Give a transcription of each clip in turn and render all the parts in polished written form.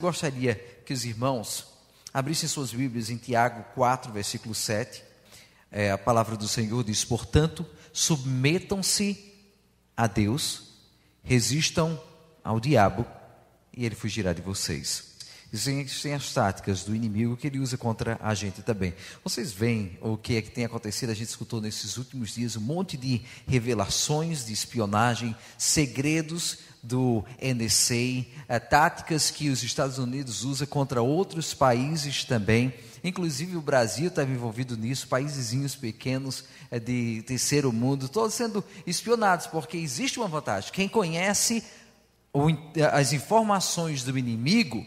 Gostaria que os irmãos abrissem suas Bíblias em Tiago 4, versículo 7. A palavra do Senhor diz: portanto, submetam-se a Deus, resistam ao diabo e ele fugirá de vocês. Existem as táticas do inimigo que ele usa contra a gente também. Vocês veem o que é que tem acontecido? A gente escutou nesses últimos dias um monte de revelações de espionagem, segredos do NSA, táticas que os Estados Unidos usam contra outros países também. Inclusive o Brasil estava envolvido nisso, paisezinhos pequenos de terceiro mundo, todos sendo espionados, porque existe uma vantagem. Quem conhece as informações do inimigo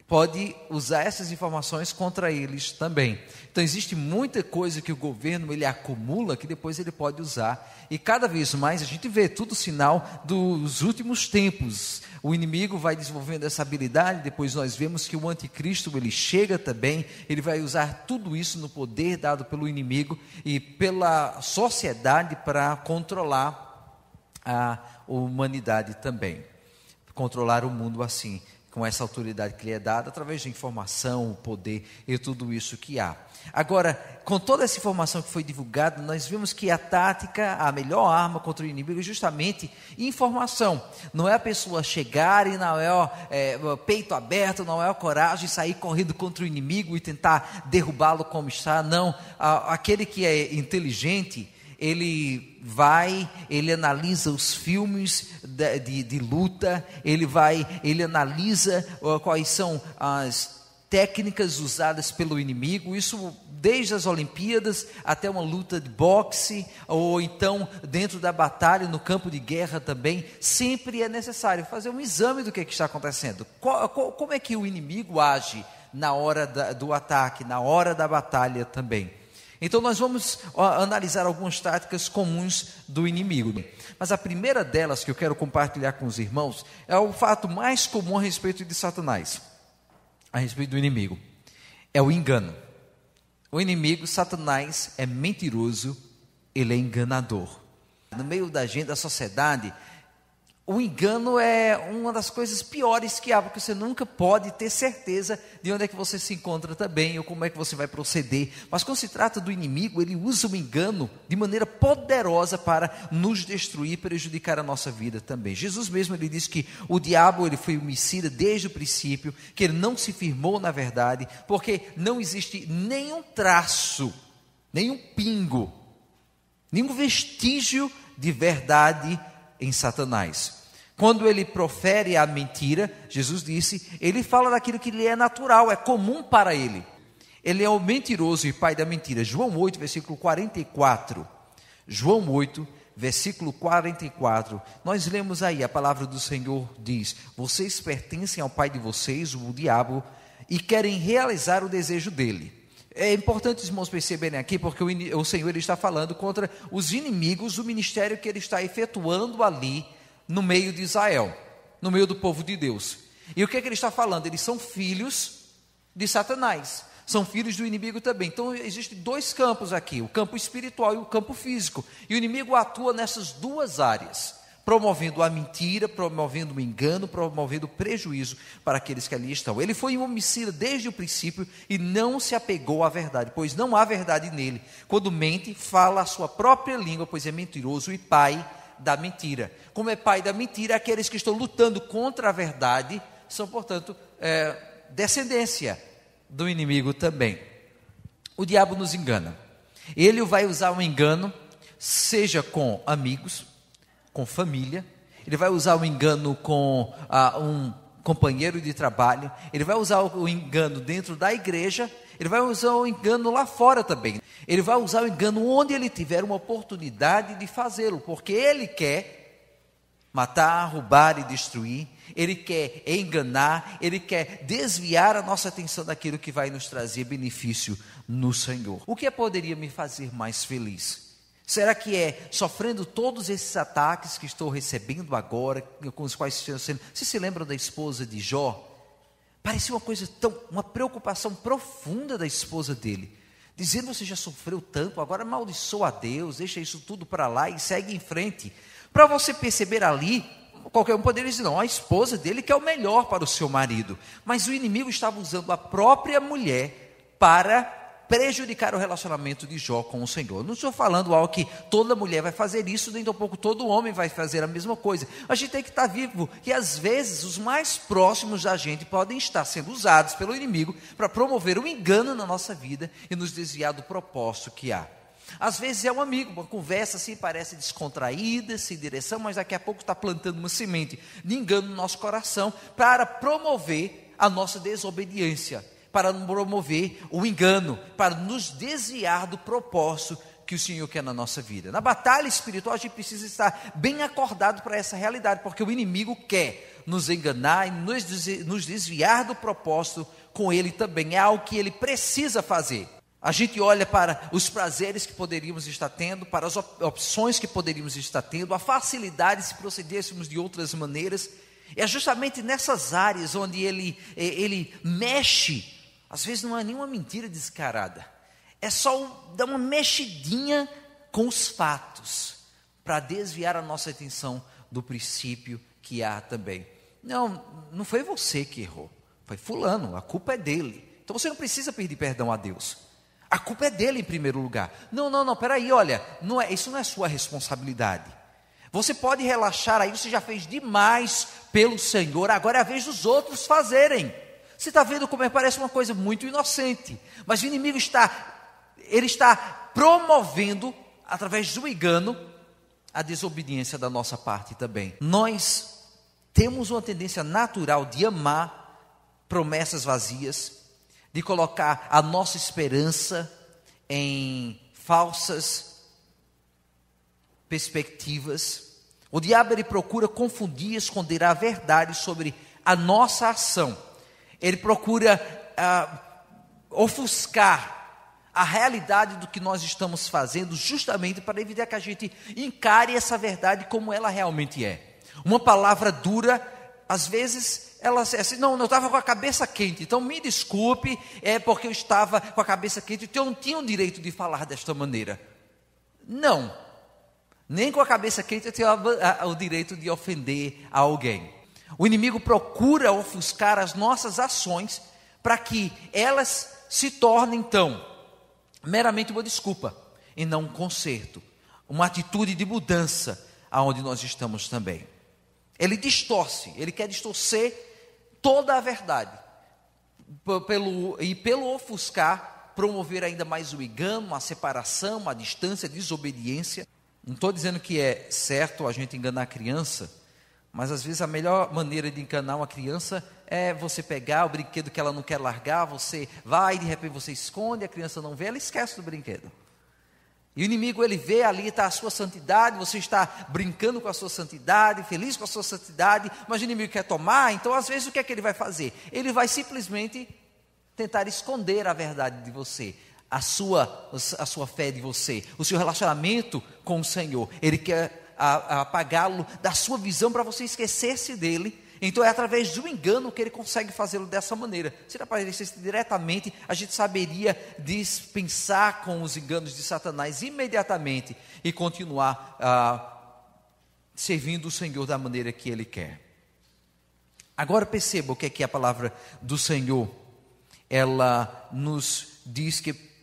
pode usar essas informações contra eles também. Então existe muita coisa que o governo ele acumula que depois ele pode usar. E cada vez mais a gente vê tudo sinal dos últimos tempos. O inimigo vai desenvolvendo essa habilidade, depois nós vemos que o anticristo ele chega também, ele vai usar tudo isso no poder dado pelo inimigo e pela sociedade para controlar a humanidade também. Controlar o mundo assim, com essa autoridade que lhe é dada, através de informação, o poder e tudo isso que há. Agora, com toda essa informação que foi divulgada, nós vimos que a tática, a melhor arma contra o inimigo é justamente informação. Não é a pessoa chegar e não é peito aberto, não é a coragem de sair correndo contra o inimigo e tentar derrubá-lo como está. Não, aquele que é inteligente, ele analisa os filmes de luta, ele analisa quais são as técnicas usadas pelo inimigo, isso desde as Olimpíadas até uma luta de boxe, ou então dentro da batalha, no campo de guerra também, sempre é necessário fazer um exame do que está acontecendo. Como é que o inimigo age na hora do ataque, na hora da batalha também. Então nós vamos analisar algumas táticas comuns do inimigo. Mas a primeira delas que eu quero compartilhar com os irmãos é o fato mais comum a respeito de Satanás, a respeito do inimigo. É o engano. O inimigo, Satanás, é mentiroso, ele é enganador. No meio da gente, da sociedade, o engano é uma das coisas piores que há, porque você nunca pode ter certeza de onde é que você se encontra também, ou como é que você vai proceder. Mas quando se trata do inimigo, ele usa o engano de maneira poderosa para nos destruir, prejudicar a nossa vida também. Jesus mesmo, ele disse que o diabo, ele foi homicida desde o princípio, que ele não se firmou na verdade, porque não existe nenhum traço, nenhum pingo, nenhum vestígio de verdade em Satanás. Quando ele profere a mentira, Jesus disse, ele fala daquilo que lhe é natural, é comum para ele. Ele é o mentiroso e pai da mentira. João 8, versículo 44. João 8, versículo 44. Nós lemos aí, a palavra do Senhor diz: vocês pertencem ao pai de vocês, o diabo, e querem realizar o desejo dele. É importante os irmãos perceberem aqui, porque o Senhor ele está falando contra os inimigos do ministério que ele está efetuando ali no meio de Israel, no meio do povo de Deus. E o que é que ele está falando? Eles são filhos de Satanás, são filhos do inimigo também. Então existem dois campos aqui, o campo espiritual e o campo físico. E o inimigo atua nessas duas áreas, promovendo a mentira, promovendo o engano, promovendo o prejuízo para aqueles que ali estão. Ele foi um homicida desde o princípio e não se apegou à verdade, pois não há verdade nele. Quando mente, fala a sua própria língua, pois é mentiroso e pai da mentira. Como é pai da mentira, aqueles que estão lutando contra a verdade são, portanto, descendência do inimigo também. O diabo nos engana. Ele vai usar o engano, seja com amigos, com família, ele vai usar o engano com um companheiro de trabalho, ele vai usar o engano dentro da igreja, ele vai usar o engano lá fora também. Ele vai usar o engano onde ele tiver uma oportunidade de fazê-lo, porque ele quer matar, roubar e destruir, ele quer enganar, ele quer desviar a nossa atenção daquilo que vai nos trazer benefício no Senhor. O que poderia me fazer mais feliz? Será que é sofrendo todos esses ataques que estou recebendo agora, com os quais estou sendo... Vocês se lembram da esposa de Jó? Parecia uma preocupação profunda da esposa dele, dizendo: você já sofreu tanto, agora amaldiçoa a Deus, deixa isso tudo para lá e segue em frente. Para você perceber ali, qualquer um poderia dizer, não, a esposa dele quer o melhor para o seu marido. Mas o inimigo estava usando a própria mulher para prejudicar o relacionamento de Jó com o Senhor. Não estou falando algo que toda mulher vai fazer isso, nem tampouco todo homem vai fazer a mesma coisa. A gente tem que estar vivo, que às vezes os mais próximos da gente podem estar sendo usados pelo inimigo para promover um engano na nossa vida e nos desviar do propósito que há. Às vezes é um amigo, uma conversa assim parece descontraída, sem direção, mas daqui a pouco está plantando uma semente de engano no nosso coração para promover a nossa desobediência, para promover o engano, para nos desviar do propósito que o Senhor quer na nossa vida. Na batalha espiritual a gente precisa estar bem acordado para essa realidade, porque o inimigo quer nos enganar e nos desviar do propósito com ele também. É algo que ele precisa fazer. A gente olha para os prazeres que poderíamos estar tendo, para as opções que poderíamos estar tendo, a facilidade se procedêssemos de outras maneiras. É justamente nessas áreas onde ele mexe. Às vezes não é nenhuma mentira descarada, é só dar uma mexidinha com os fatos, para desviar a nossa atenção do princípio que há também. Não foi você que errou, foi fulano, a culpa é dele. Então você não precisa pedir perdão a Deus, a culpa é dele em primeiro lugar. Não, peraí, olha, isso não é sua responsabilidade. Você pode relaxar aí, você já fez demais pelo Senhor, agora é a vez dos outros fazerem. Você está vendo como parece uma coisa muito inocente, mas o inimigo está promovendo, através do engano, a desobediência da nossa parte também. Nós temos uma tendência natural de amar promessas vazias, de colocar a nossa esperança em falsas perspectivas. O diabo ele procura confundir, esconder a verdade sobre a nossa ação. Ele procura ofuscar a realidade do que nós estamos fazendo, justamente para evitar que a gente encare essa verdade como ela realmente é. Uma palavra dura, às vezes, ela é assim, não, eu estava com a cabeça quente, então me desculpe, é porque eu estava com a cabeça quente, então eu não tinha o direito de falar desta maneira. Não, nem com a cabeça quente eu tenho o direito de ofender alguém. O inimigo procura ofuscar as nossas ações para que elas se tornem, então, meramente uma desculpa e não um conserto, uma atitude de mudança aonde nós estamos também. Ele distorce, ele quer distorcer toda a verdade pelo ofuscar, promover ainda mais o engano, a separação, a distância, a desobediência. Não estou dizendo que é certo a gente enganar a criança, mas às vezes a melhor maneira de enganar uma criança é você pegar o brinquedo que ela não quer largar, você vai e de repente você esconde, a criança não vê, ela esquece do brinquedo. E o inimigo ele vê ali está a sua santidade, você está brincando com a sua santidade, feliz com a sua santidade, mas o inimigo quer tomar, então às vezes o que é que ele vai fazer? Ele vai simplesmente tentar esconder a verdade de você, a sua fé de você, o seu relacionamento com o Senhor. Ele quer apagá-lo da sua visão para você esquecer-se dele. Então é através do engano que ele consegue fazê-lo dessa maneira. Se ele aparecesse diretamente, a gente saberia dispensar com os enganos de Satanás imediatamente e continuar servindo o Senhor da maneira que ele quer. Agora perceba o que é que a palavra do Senhor ela nos diz que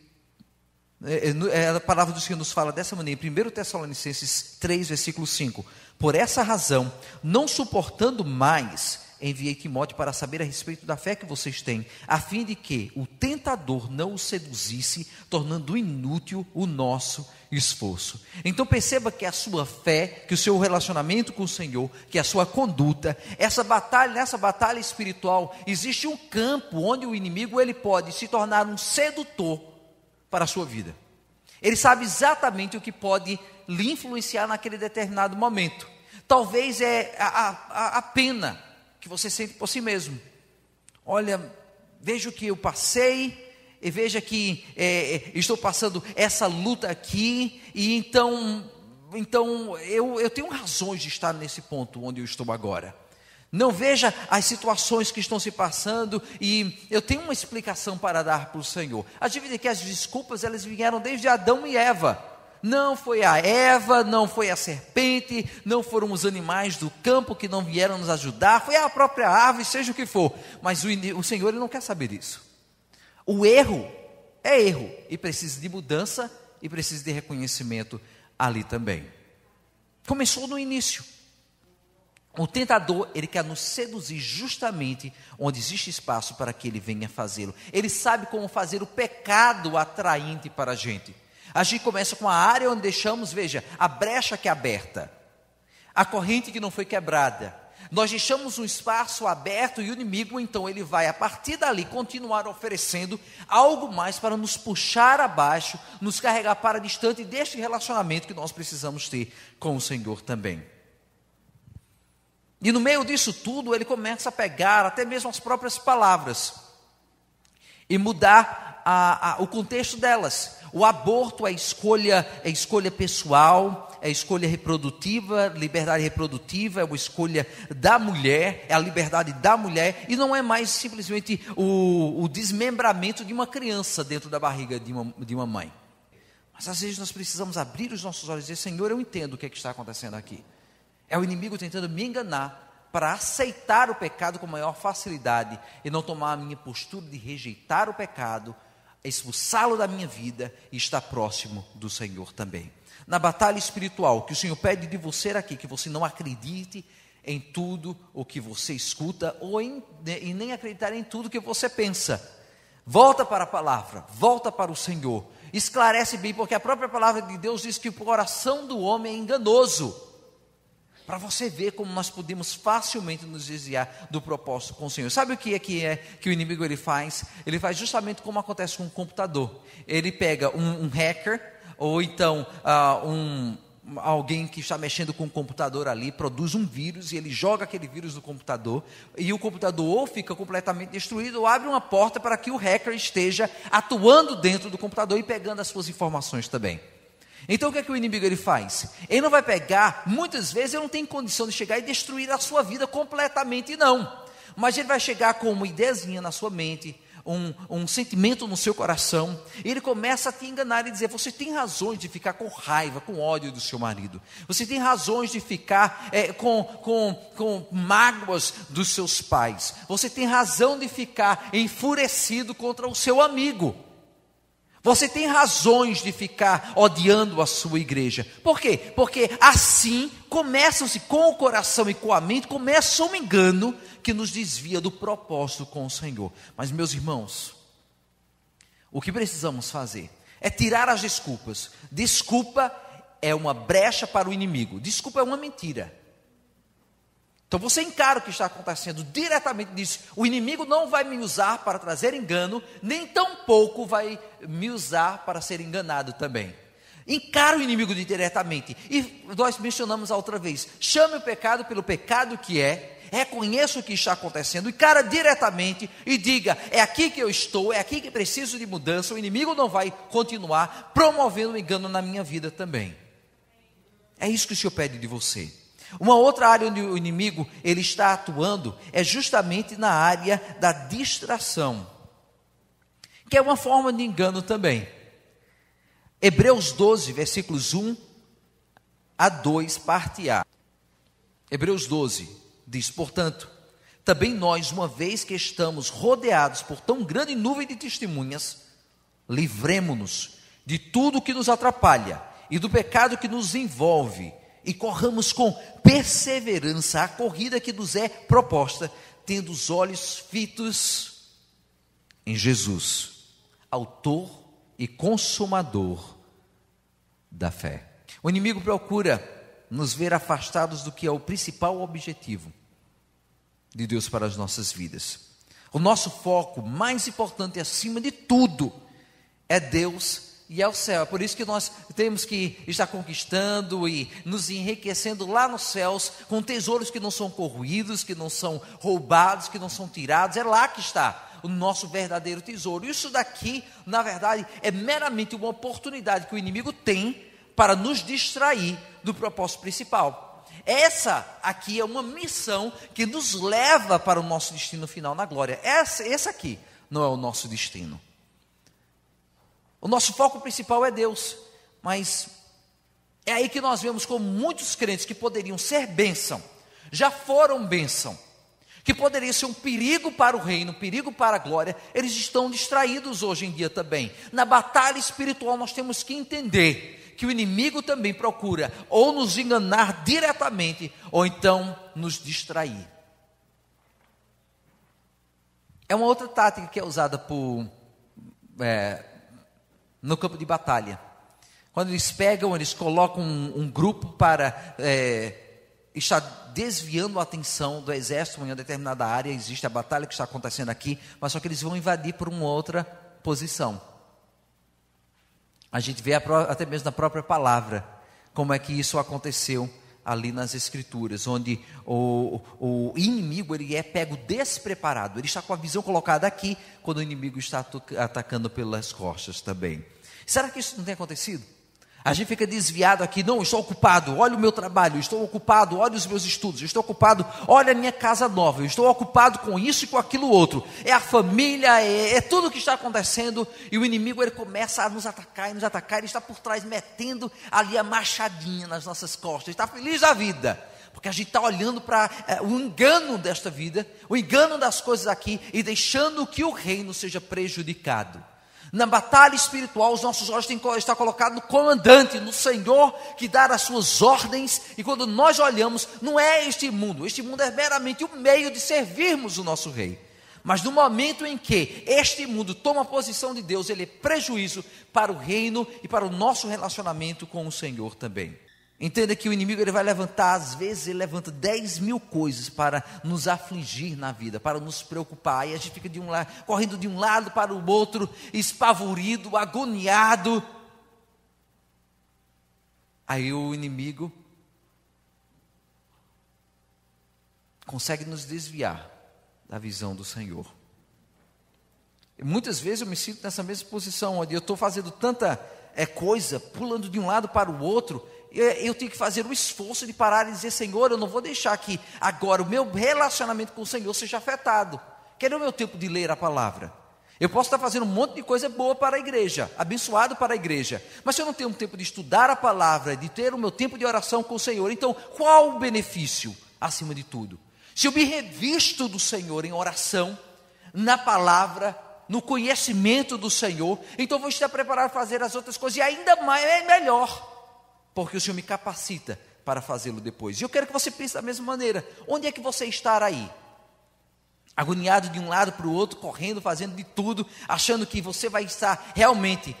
a palavra do Senhor nos fala dessa maneira, em 1 Tessalonicenses 3, versículo 5. Por essa razão, não suportando mais, enviei Timóteo para saber a respeito da fé que vocês têm, a fim de que o tentador não os seduzisse, tornando inútil o nosso esforço. Então perceba que a sua fé, que o seu relacionamento com o Senhor, que a sua conduta, nessa batalha espiritual, existe um campo onde o inimigo ele pode se tornar um sedutor para a sua vida. Ele sabe exatamente o que pode lhe influenciar naquele determinado momento. Talvez é a pena que você sente por si mesmo. Olha, veja o que eu passei, e veja que estou passando essa luta aqui, e então eu tenho razões de estar nesse ponto onde eu estou agora. Não veja as situações que estão se passando e eu tenho uma explicação para dar para o Senhor. A gente vê que as desculpas elas vieram desde Adão e Eva. Não foi a Eva, não foi a serpente, não foram os animais do campo que não vieram nos ajudar, foi a própria árvore, seja o que for. Mas o Senhor, Ele não quer saber disso. O erro é erro e precisa de mudança e precisa de reconhecimento ali também. Começou no início. O tentador, ele quer nos seduzir justamente onde existe espaço para que ele venha fazê-lo. Ele sabe como fazer o pecado atraente para a gente. A gente começa com a área onde deixamos, veja, a brecha que é aberta, a corrente que não foi quebrada. Nós deixamos um espaço aberto e o inimigo, então, ele vai, a partir dali, continuar oferecendo algo mais para nos puxar abaixo, nos carregar para distante deste relacionamento que nós precisamos ter com o Senhor também. E no meio disso tudo, ele começa a pegar até mesmo as próprias palavras e mudar o contexto delas. O aborto é escolha pessoal, é escolha reprodutiva, liberdade reprodutiva, é uma escolha da mulher, é a liberdade da mulher, e não é mais simplesmente o desmembramento de uma criança dentro da barriga de uma mãe. Mas às vezes nós precisamos abrir os nossos olhos e dizer: Senhor, eu entendo o que está acontecendo aqui. É o inimigo tentando me enganar para aceitar o pecado com maior facilidade e não tomar a minha postura de rejeitar o pecado, expulsá-lo da minha vida e estar próximo do Senhor também. Na batalha espiritual, que o Senhor pede de você aqui, que você não acredite em tudo o que você escuta e nem acreditar em tudo que você pensa. Volta para a palavra, volta para o Senhor, esclarece bem, porque a própria palavra de Deus diz que o coração do homem é enganoso. Para você ver como nós podemos facilmente nos desviar do propósito com o Senhor. Sabe o que que o inimigo ele faz? Ele faz justamente como acontece com o computador. Ele pega um hacker, ou então alguém que está mexendo com o computador ali, produz um vírus e ele joga aquele vírus no computador, e o computador ou fica completamente destruído, ou abre uma porta para que o hacker esteja atuando dentro do computador e pegando as suas informações também. Então o que é que o inimigo ele faz? Ele não vai pegar, muitas vezes ele não tem condição de chegar e destruir a sua vida completamente, não. Mas ele vai chegar com uma ideiazinha na sua mente, um sentimento no seu coração, e ele começa a te enganar e dizer: você tem razões de ficar com raiva, com ódio do seu marido, você tem razões de ficar com mágoas dos seus pais, você tem razão de ficar enfurecido contra o seu amigo. Você tem razões de ficar odiando a sua igreja. Por quê? Porque assim começam-se com o coração e com a mente, começa um engano que nos desvia do propósito com o Senhor. Mas, meus irmãos, o que precisamos fazer é tirar as desculpas. Desculpa é uma brecha para o inimigo. Desculpa é uma mentira. Então você encara o que está acontecendo diretamente disso. O inimigo não vai me usar para trazer engano, nem tampouco vai me usar para ser enganado também. Encara o inimigo diretamente. E nós mencionamos a outra vez: chame o pecado pelo pecado que é, reconheça o que está acontecendo, encara diretamente e diga: é aqui que eu estou, é aqui que preciso de mudança. O inimigo não vai continuar promovendo o engano na minha vida também. É isso que o Senhor pede de você. Uma outra área onde o inimigo ele está atuando é justamente na área da distração, que é uma forma de engano também. Hebreus 12, versículos 1 a 2, parte A. Hebreus 12 diz: portanto, também nós, uma vez que estamos rodeados por tão grande nuvem de testemunhas, livremo-nos de tudo que nos atrapalha e do pecado que nos envolve, e corramos com perseverança a corrida que nos é proposta, tendo os olhos fitos em Jesus, autor e consumador da fé. O inimigo procura nos ver afastados do que é o principal objetivo de Deus para as nossas vidas. O nosso foco mais importante, acima de tudo, é Deus e é o céu. É por isso que nós temos que estar conquistando e nos enriquecendo lá nos céus, com tesouros que não são corroídos, que não são roubados, que não são tirados. É lá que está o nosso verdadeiro tesouro. Isso daqui, na verdade, é meramente uma oportunidade que o inimigo tem para nos distrair do propósito principal. Essa aqui é uma missão que nos leva para o nosso destino final na glória. Essa aqui não é o nosso destino. O nosso foco principal é Deus, mas É aí que nós vemos como muitos crentes que poderiam ser bênção, já foram bênção, que poderia ser um perigo para o reino, um perigo para a glória, eles estão distraídos hoje em dia também. Na batalha espiritual nós temos que entender que o inimigo também procura ou nos enganar diretamente, ou então nos distrair. É uma outra tática que é usada no campo de batalha. Quando eles pegam, eles colocam um grupo para estar desviando a atenção do exército em uma determinada área. Existe a batalha que está acontecendo aqui, mas só que eles vão invadir por uma outra posição. A gente vê até mesmo na própria palavra como é que isso aconteceu ali nas escrituras, onde o inimigo ele é pego despreparado. Ele está com a visão colocada aqui, quando o inimigo está atacando pelas costas também. Será que isso não tem acontecido? A gente fica desviado aqui, não, estou ocupado, olha o meu trabalho, estou ocupado, olha os meus estudos, estou ocupado, olha a minha casa nova, eu estou ocupado com isso e com aquilo outro. É a família, é tudo o que está acontecendo, e o inimigo ele começa a nos atacar, ele está por trás metendo ali a machadinha nas nossas costas, ele está feliz da vida, porque a gente está olhando para o engano desta vida, o engano das coisas aqui, e deixando que o reino seja prejudicado. Na batalha espiritual, os nossos olhos têm que estar colocados no comandante, no Senhor, que dá as suas ordens, e quando nós olhamos, não é este mundo é meramente o meio de servirmos o nosso rei. Mas no momento em que este mundo toma a posição de Deus, ele é prejuízo para o reino e para o nosso relacionamento com o Senhor também. Entenda que o inimigo ele vai levantar, às vezes ele levanta 10.000 coisas para nos afligir na vida, para nos preocupar, e a gente fica correndo de um lado para o outro, espavorido, agoniado. Aí o inimigo consegue nos desviar da visão do Senhor. E muitas vezes eu me sinto nessa mesma posição, onde eu estou fazendo tanta coisa, pulando de um lado para o outro, eu tenho que fazer o esforço de parar e dizer: Senhor, eu não vou deixar que agora o meu relacionamento com o Senhor seja afetado. Quero o meu tempo de ler a palavra. Eu posso estar fazendo um monte de coisa boa para a igreja, abençoado para a igreja, mas se eu não tenho um tempo de estudar a palavra, de ter o meu tempo de oração com o Senhor, então qual o benefício acima de tudo? Se eu me revisto do Senhor em oração, na palavra, no conhecimento do Senhor, então vou estar preparado para fazer as outras coisas, e ainda mais é melhor, porque o Senhor me capacita para fazê-lo depois. E eu quero que você pense da mesma maneira. Onde é que você está aí? Agoniado de um lado para o outro, correndo, fazendo de tudo, achando que você vai estar realmente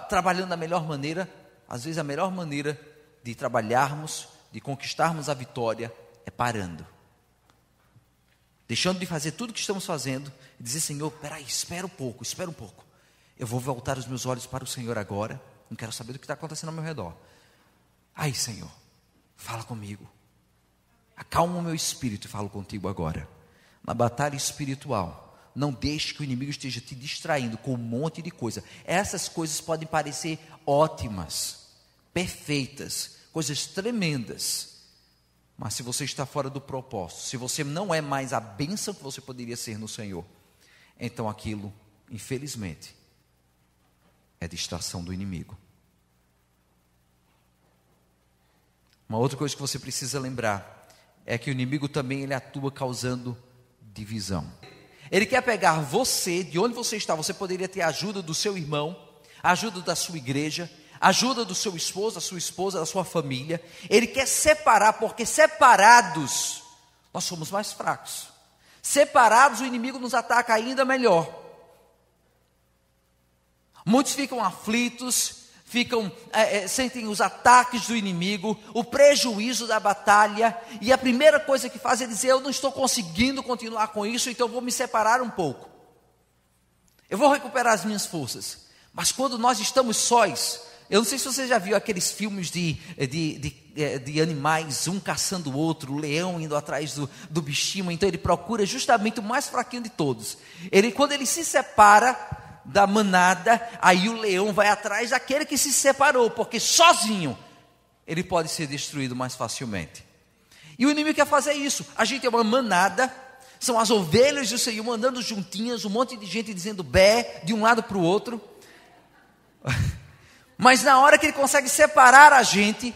trabalhando da melhor maneira. Às vezes a melhor maneira de trabalharmos, de conquistarmos a vitória, é parando. Deixando de fazer tudo o que estamos fazendo, e dizer: Senhor, peraí, espera um pouco. Eu vou voltar os meus olhos para o Senhor agora, não quero saber do que está acontecendo ao meu redor. Ai, Senhor, fala comigo, acalma o meu espírito e falo contigo agora. Na batalha espiritual, não deixe que o inimigo esteja te distraindo com um monte de coisa. Essas coisas podem parecer ótimas, perfeitas, coisas tremendas, mas se você está fora do propósito, se você não é mais a bênção que você poderia ser no Senhor, então aquilo, infelizmente, é distração do inimigo. Uma outra coisa que você precisa lembrar é que o inimigo também ele atua causando divisão. Ele quer pegar você, de onde você está. Você poderia ter a ajuda do seu irmão, a ajuda da sua igreja, a ajuda do seu esposo, da sua esposa, da sua família. Ele quer separar, porque separados nós somos mais fracos. Separados o inimigo nos ataca ainda melhor. Muitos ficam aflitos, sentem os ataques do inimigo, o prejuízo da batalha, e a primeira coisa que faz é dizer: eu não estou conseguindo continuar com isso, então eu vou me separar um pouco, eu vou recuperar as minhas forças. Mas quando nós estamos sós, eu não sei se você já viu aqueles filmes de animais, um caçando o outro, o leão indo atrás do bichinho, então ele procura justamente o mais fraquinho de todos. Quando ele se separa da manada, aí o leão vai atrás daquele que se separou, porque sozinho ele pode ser destruído mais facilmente. E o inimigo quer fazer isso. A gente é uma manada, são as ovelhas do Senhor andando juntinhas, um monte de gente dizendo bé de um lado para o outro. Mas na hora que Ele consegue separar a gente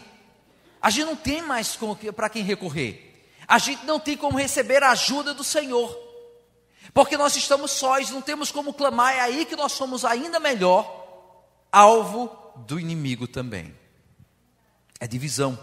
não tem mais para quem recorrer. A gente não tem como receber a ajuda do Senhor. Porque nós estamos sós, não temos como clamar. É aí que nós somos ainda melhor alvo do inimigo também. É divisão.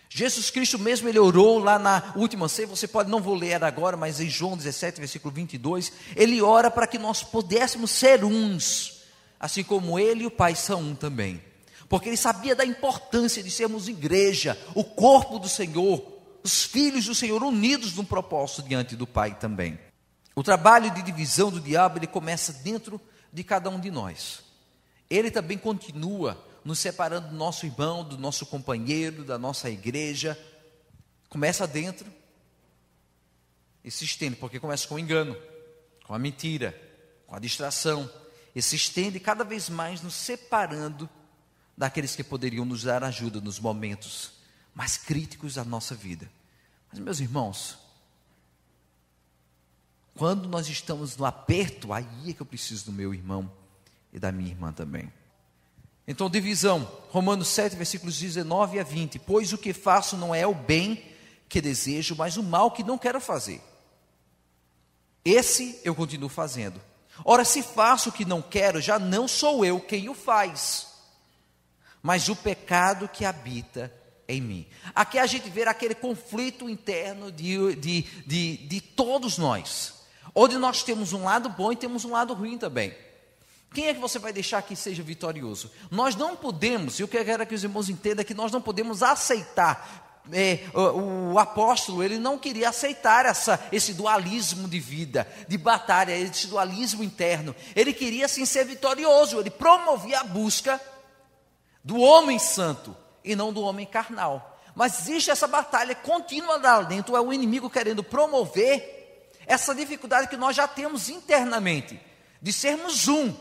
Jesus Cristo mesmo, Ele orou lá na última ceia, você pode, não vou ler agora, mas em João 17, versículo 22, Ele ora para que nós pudéssemos ser uns, assim como Ele e o Pai são um também. Porque Ele sabia da importância de sermos igreja, o corpo do Senhor, os filhos do Senhor unidos num propósito diante do Pai também. O trabalho de divisão do diabo, ele começa dentro de cada um de nós. Ele também continua nos separando do nosso irmão, do nosso companheiro, da nossa igreja. Começa dentro e se estende, porque começa com o engano, com a mentira, com a distração. E se estende cada vez mais nos separando daqueles que poderiam nos dar ajuda nos momentos mais críticos da nossa vida. Mas, meus irmãos, quando nós estamos no aperto, aí é que eu preciso do meu irmão e da minha irmã também. Então, divisão, Romanos 7, versículos 19 a 20. Pois o que faço não é o bem que desejo, mas o mal que não quero fazer. Esse eu continuo fazendo. Ora, se faço o que não quero, já não sou eu quem o faz, mas o pecado que habita em mim. Aqui a gente vê aquele conflito interno de todos nós, onde nós temos um lado bom e temos um lado ruim também. Quem é que você vai deixar que seja vitorioso? Nós não podemos, e o que eu quero que os irmãos entendam é que nós não podemos aceitar. O apóstolo, ele não queria aceitar esse dualismo de vida, de batalha, esse dualismo interno. Ele queria sim ser vitorioso, ele promovia a busca do homem santo e não do homem carnal. Mas existe essa batalha contínua lá dentro, é o inimigo querendo promover essa dificuldade que nós já temos internamente, de sermos um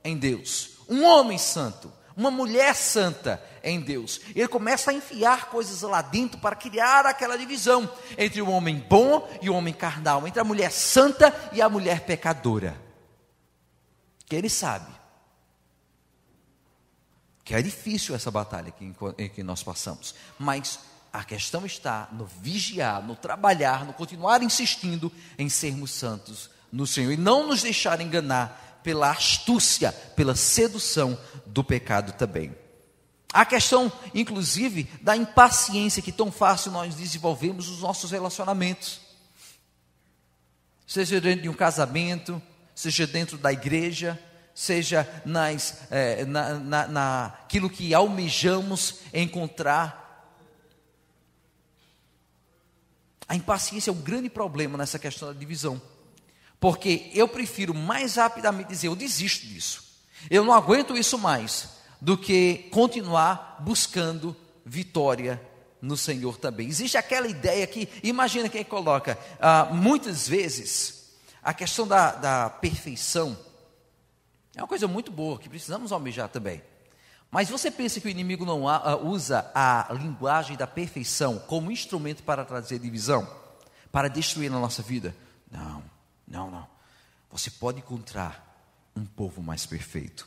em Deus, um homem santo, uma mulher santa em Deus. Ele começa a enfiar coisas lá dentro para criar aquela divisão entre o homem bom e o homem carnal, entre a mulher santa e a mulher pecadora. Que ele sabe que é difícil essa batalha em que nós passamos, mas a questão está no vigiar, no trabalhar, no continuar insistindo em sermos santos no Senhor e não nos deixar enganar pela astúcia, pela sedução do pecado também. A questão, inclusive, da impaciência que tão fácil nós desenvolvemos nos nossos relacionamentos. Seja dentro de um casamento, seja dentro da igreja, seja naquilo que almejamos encontrar. A impaciência é um grande problema nessa questão da divisão. Porque eu prefiro mais rapidamente dizer, eu desisto disso, eu não aguento isso mais, do que continuar buscando vitória no Senhor também. Existe aquela ideia que, imagina quem coloca, muitas vezes, a questão da perfeição, é uma coisa muito boa, que precisamos almejar também. Mas você pensa que o inimigo não usa a linguagem da perfeição como instrumento para trazer divisão? Para destruir a nossa vida? Não. Você pode encontrar um povo mais perfeito.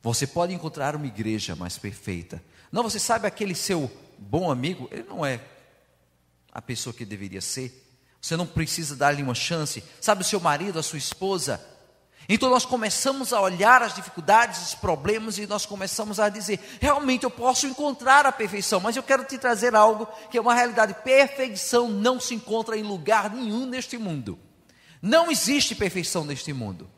Você pode encontrar uma igreja mais perfeita. Não, você sabe aquele seu bom amigo, ele não é a pessoa que deveria ser. Você não precisa dar-lhe uma chance. Sabe o seu marido, a sua esposa? Então nós começamos a olhar as dificuldades, os problemas e nós começamos a dizer, realmente eu posso encontrar a perfeição, mas eu quero te trazer algo que é uma realidade. Perfeição não se encontra em lugar nenhum neste mundo. Não existe perfeição neste mundo.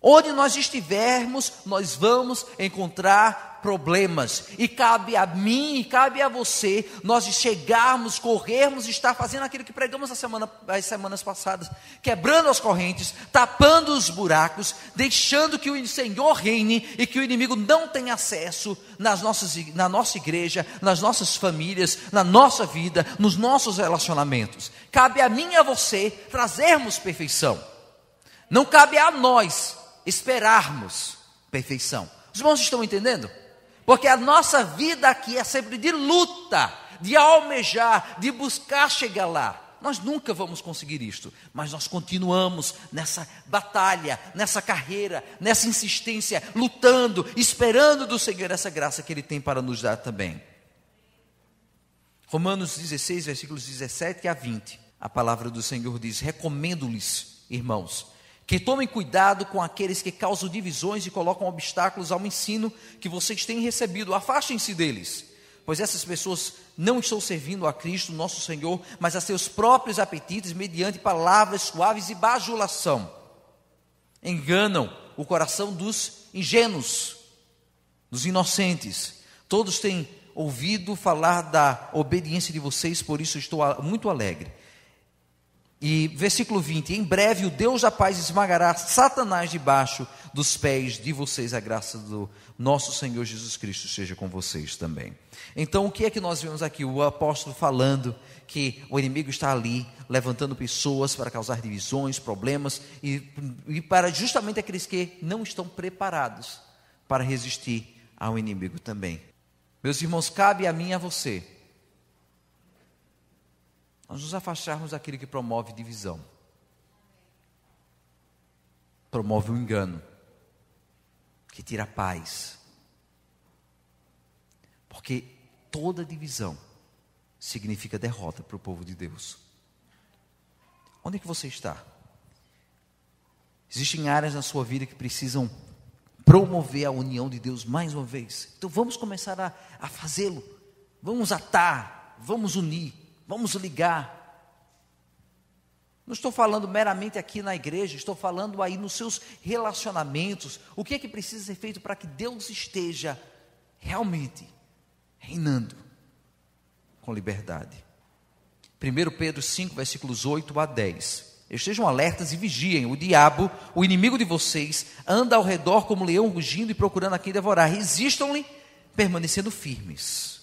Onde nós estivermos, nós vamos encontrar problemas. E cabe a mim e cabe a você, nós chegarmos, corrermos e estar fazendo aquilo que pregamos as semanas passadas. Quebrando as correntes, tapando os buracos, deixando que o Senhor reine e que o inimigo não tenha acesso na nossa igreja, nas nossas famílias, na nossa vida, nos nossos relacionamentos. Cabe a mim e a você trazermos perfeição. Não cabe a nós esperarmos perfeição. Os irmãos estão entendendo? Porque a nossa vida aqui é sempre de luta, de almejar, de buscar chegar lá. Nós nunca vamos conseguir isto, mas nós continuamos nessa batalha, nessa carreira, nessa insistência, lutando, esperando do Senhor essa graça que Ele tem para nos dar também. Romanos 16, versículos 17 a 20, a palavra do Senhor diz: recomendo-lhes, irmãos, que tomem cuidado com aqueles que causam divisões e colocam obstáculos ao ensino que vocês têm recebido. Afastem-se deles, pois essas pessoas não estão servindo a Cristo, nosso Senhor, mas a seus próprios apetites, mediante palavras suaves e bajulação. Enganam o coração dos ingênuos, dos inocentes. Todos têm ouvido falar da obediência de vocês, por isso estou muito alegre. E versículo 20: em breve o Deus da paz esmagará Satanás debaixo dos pés de vocês. A graça do nosso Senhor Jesus Cristo seja com vocês também. Então, o que é que nós vemos aqui? O apóstolo falando que o inimigo está ali, levantando pessoas para causar divisões, problemas, e para justamente aqueles que não estão preparados para resistir ao inimigo também. Meus irmãos, cabe a mim e a você nós nos afastarmos daquilo que promove divisão, promove o engano, que tira a paz, porque toda divisão significa derrota para o povo de Deus. Onde é que você está? Existem áreas na sua vida que precisam promover a união de Deus mais uma vez. Então vamos começar a fazê-lo, vamos atar, vamos unir, vamos ligar. Não estou falando meramente aqui na igreja, estou falando aí nos seus relacionamentos. O que é que precisa ser feito para que Deus esteja realmente reinando com liberdade? 1 Pedro 5, versículos 8 a 10. Estejam alertas e vigiem. O diabo, o inimigo de vocês, anda ao redor como leão rugindo e procurando a quem devorar. Resistam-lhe, permanecendo firmes.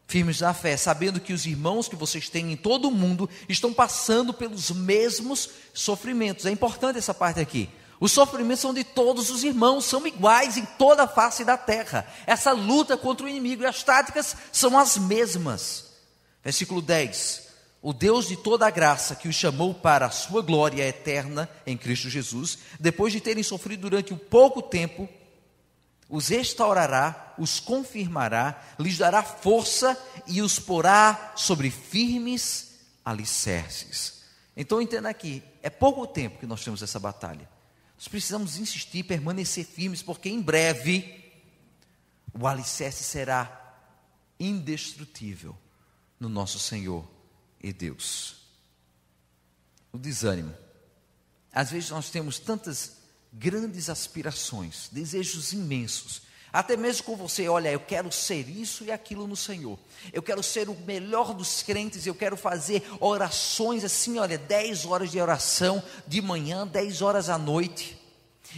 Firmes na fé, sabendo que os irmãos que vocês têm em todo o mundo estão passando pelos mesmos sofrimentos. É importante essa parte aqui. Os sofrimentos são de todos os irmãos, são iguais em toda a face da terra. Essa luta contra o inimigo e as táticas são as mesmas. Versículo 10. O Deus de toda a graça, que os chamou para a sua glória eterna em Cristo Jesus, depois de terem sofrido durante um pouco tempo, os restaurará, os confirmará, lhes dará força e os porá sobre firmes alicerces. Então entenda aqui, é pouco tempo que nós temos essa batalha. Nós precisamos insistir, permanecer firmes, porque em breve o alicerce será indestrutível no nosso Senhor e Deus. O desânimo. Às vezes nós temos tantas grandes aspirações, desejos imensos, até mesmo com você, olha, eu quero ser isso e aquilo no Senhor, eu quero ser o melhor dos crentes, eu quero fazer orações assim, olha, 10 horas de oração de manhã, 10 horas à noite,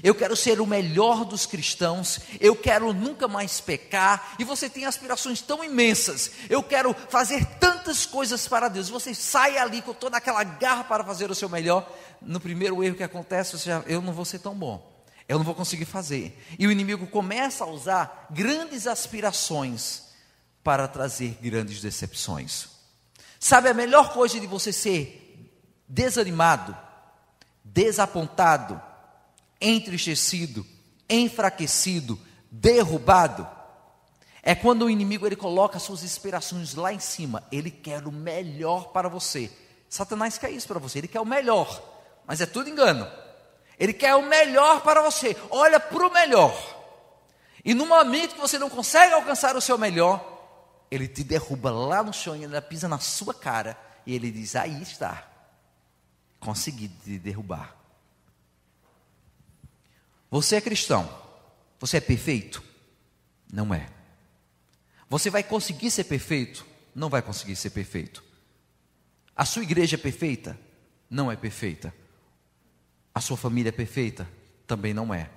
eu quero ser o melhor dos cristãos, eu quero nunca mais pecar, e você tem aspirações tão imensas, eu quero fazer tantas coisas para Deus, você sai ali com toda aquela garra para fazer o seu melhor. No primeiro erro que acontece, eu não vou ser tão bom, eu não vou conseguir fazer, e o inimigo começa a usar grandes aspirações para trazer grandes decepções. Sabe a melhor coisa de você ser desanimado, desapontado, entristecido, enfraquecido, derrubado? É quando o inimigo ele coloca suas aspirações lá em cima. Ele quer o melhor para você. Satanás quer isso para você, ele quer o melhor, mas é tudo engano. Ele quer o melhor para você, olha para o melhor, e no momento que você não consegue alcançar o seu melhor, ele te derruba lá no chão, e ele pisa na sua cara, e ele diz, aí está, consegui te derrubar. Você é cristão, você é perfeito? Não é. Você vai conseguir ser perfeito? Não vai conseguir ser perfeito. A sua igreja é perfeita? Não é perfeita. A sua família é perfeita? Também não é.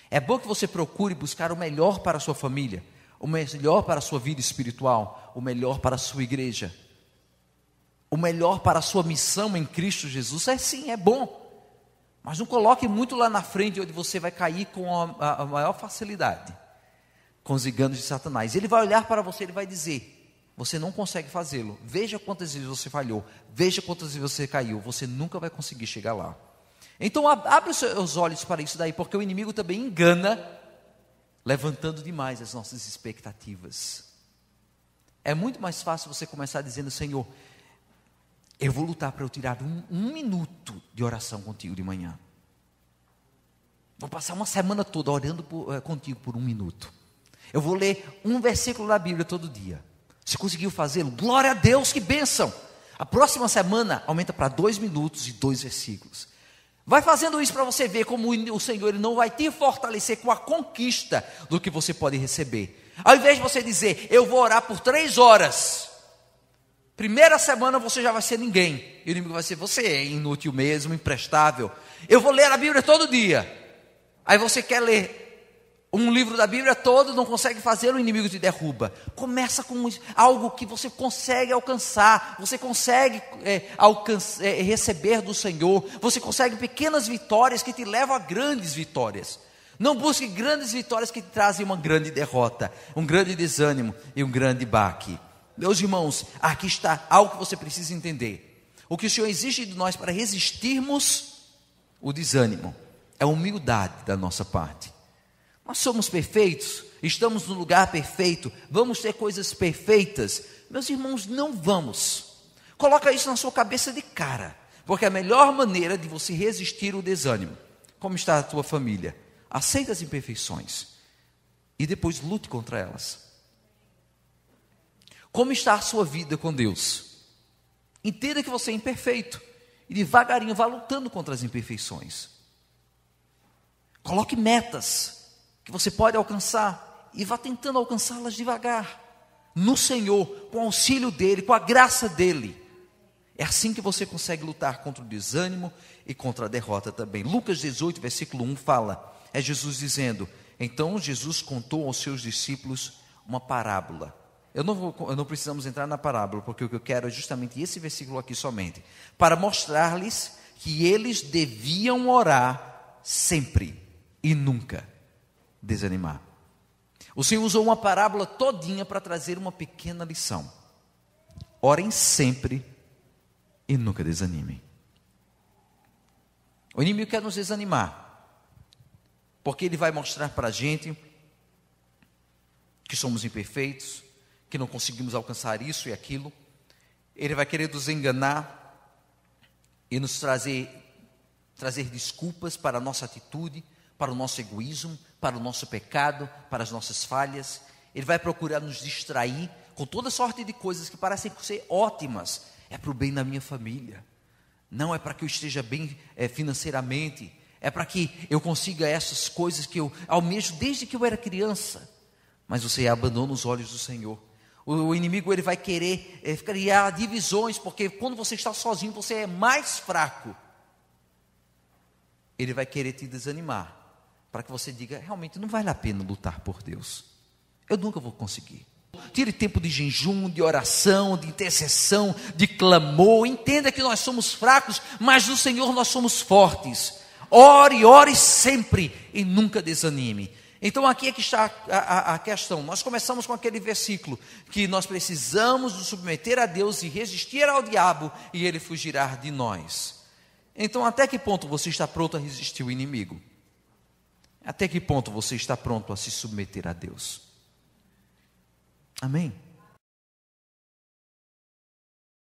É bom que você procure buscar o melhor para a sua família, o melhor para a sua vida espiritual, o melhor para a sua igreja, o melhor para a sua missão em Cristo Jesus. É sim, é bom. Mas não coloque muito lá na frente, onde você vai cair com a maior facilidade, com os enganos de Satanás. Ele vai olhar para você, ele vai dizer, você não consegue fazê-lo. Veja quantas vezes você falhou, veja quantas vezes você caiu, você nunca vai conseguir chegar lá. Então abre os seus olhos para isso daí, porque o inimigo também engana, levantando demais as nossas expectativas. É muito mais fácil você começar dizendo: Senhor, eu vou lutar para eu tirar um minuto de oração contigo de manhã. Vou passar uma semana toda orando contigo por 1 minuto. Eu vou ler um versículo da Bíblia todo dia. Se conseguiu fazê-lo, glória a Deus, que bênção. A próxima semana aumenta para 2 minutos e 2 versículos. Vai fazendo isso para você ver como o Senhor ele não vai te fortalecer com a conquista do que você pode receber. Ao invés de você dizer: eu vou orar por 3 horas, primeira semana você já vai ser ninguém. E o inimigo vai ser: você é inútil mesmo, imprestável. Eu vou ler a Bíblia todo dia. Aí você quer ler um livro da Bíblia todo, não consegue fazer, o inimigo te derruba. Começa com algo que você consegue alcançar, você consegue receber do Senhor, você consegue pequenas vitórias que te levam a grandes vitórias. Não busque grandes vitórias que te trazem uma grande derrota, um grande desânimo e um grande baque. Meus irmãos, aqui está algo que você precisa entender. O que o Senhor exige de nós para resistirmos o desânimo é a humildade da nossa parte. Nós somos perfeitos, estamos no lugar perfeito, vamos ter coisas perfeitas. Meus irmãos, não vamos. Coloca isso na sua cabeça de cara, porque a melhor maneira de você resistir o desânimo, como está a tua família? Aceite as imperfeições e depois lute contra elas. Como está a sua vida com Deus? Entenda que você é imperfeito e devagarinho vá lutando contra as imperfeições. Coloque metas que você pode alcançar e vá tentando alcançá-las devagar, no Senhor, com o auxílio dEle, com a graça dEle. É assim que você consegue lutar contra o desânimo e contra a derrota também. Lucas 18, versículo 1 fala, é Jesus dizendo: então Jesus contou aos seus discípulos uma parábola. Não precisamos entrar na parábola, porque o que eu quero é justamente esse versículo aqui somente, para mostrar-lhes que eles deviam orar sempre e nunca desanimar. O Senhor usou uma parábola todinha para trazer uma pequena lição. Orem sempre e nunca desanimem. O inimigo quer nos desanimar, porque ele vai mostrar para a gente que somos imperfeitos, que não conseguimos alcançar isso e aquilo. Ele vai querer nos enganar e nos trazer desculpas para a nossa atitude, para o nosso egoísmo, para o nosso pecado, para as nossas falhas. Ele vai procurar nos distrair com toda sorte de coisas que parecem ser ótimas. É para o bem da minha família, não é para que eu esteja bem financeiramente, é para que eu consiga essas coisas que eu almejo desde que eu era criança. Mas você abandona os olhos do Senhor. O inimigo ele vai querer criar divisões, porque quando você está sozinho você é mais fraco. Ele vai querer te desanimar, para que você diga: realmente não vale a pena lutar por Deus, eu nunca vou conseguir. Tire tempo de jejum, de oração, de intercessão, de clamor. Entenda que nós somos fracos, mas no Senhor nós somos fortes. Ore sempre e nunca desanime. Então aqui é que está a questão. Nós começamos com aquele versículo, que nós precisamos nos submeter a Deus e resistir ao diabo, e ele fugirá de nós. Então até que ponto você está pronto a resistir o inimigo? Até que ponto você está pronto a se submeter a Deus? Amém?